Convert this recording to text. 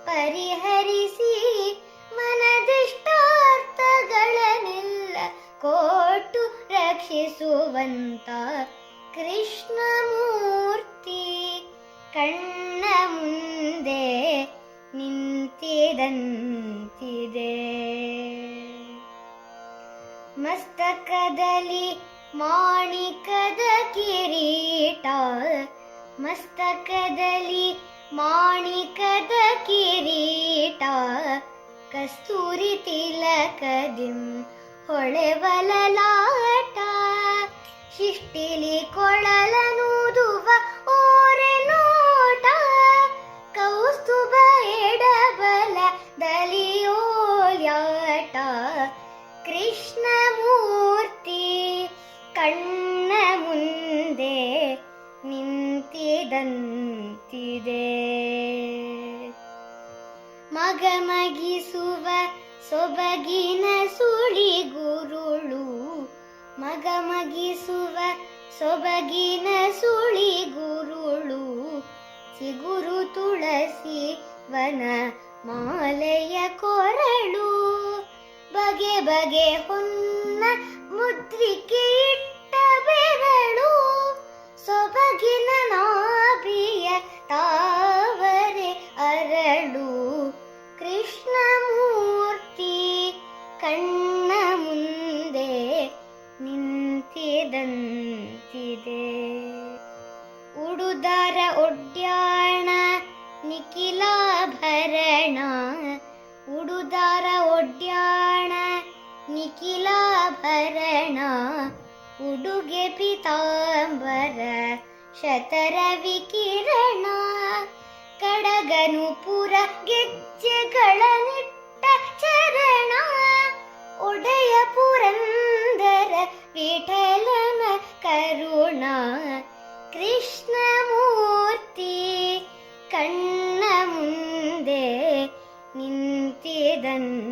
ಪರಿಹರಿಸಿ ಮನದಿಷ್ಟಾರ್ಥಗಳನ್ನೆಲ್ಲ ಕೊಟ್ಟು ರಕ್ಷಿಸುವಂತ ಕೃಷ್ಣಮೂರ್ತಿ ಕಣ್ಣ ಮುಂದೆ ನಿಂತಿದಂತಿದೆ. ಮಸ್ತಕದಲ್ಲಿ ಮಾಣಿಕದ ಕಿರೀಟ, ಮಸ್ತಕದಲ್ಲಿ ಮಾಣಿಕದ ಕಿರೀಟ, ಕಸ್ತೂರಿ ತಿಲಕದಿಂ ಹೊಳೆವಲಲಾಟ, ಶಿಷ್ಟಿಲಿ ಕೊಳಲನೂದುವ ಓರೆ ನೋಟ, ಕೌಸ್ತುಭ ಎಡಬಲ ದಲಿಯೋಲ್ಯಾಟ, ಕೃಷ್ಣಮೂರ್ತಿ ಕಣ್ಣ ಮುಂದೆ ನಿಂತಿದಂತಿದೆ. ಮಗಮಗಿಸುವ ಸೊಬಗಿನ ಸುಳಿಗುರುಳು, ಮಗಮಗಿಸುವ ಸೊಬಗಿನ ಸುಳಿಗುರುಳು, ಚಿಗುರು ತುಳಸಿ ವನ ಮಾಲೆಯ ಕೊರಳು, ಬಗೆ ಬಗೆ ಹೊನ್ನ ಮುದ್ರಿಕೆ ಇಟ್ಟ ಬೆರಳು, ಸೊಬಗಿನ ನಾಭಿಯ ತಾವರೆ ಅರಳು, ಕೃಷ್ಣಮೂರ್ತಿ ಕಣ್ಣ ಮುಂದೆ ನಿಂತಿದಂತಿದೆ. ಉಡುದಾರ ಒಡ್ಯಾಣ ನಿಖಿಲಾಭರಣ, ಉಡುದಾರ ಒಡ್ಯಾಣ ನಿಖಿಲಾಭರಣ, ಉಡುಗೆ ಪೀತಾಂಬರ ಶತರವಿ ಕಿರಣ, ಕಡಗನುಪುರ ಗೆಜ್ಜೆಗಳ ನಿಟ್ಟ ಚರಣ, ಒಡೆಯ ಪುರಂದರ ವಿಠಲನ ಕರುಣ, ಕೃಷ್ಣಮೂರ್ತಿ ಕಣ್ಣ ಮುಂದೆ ನಿಂತಿದಂತಿದೆ.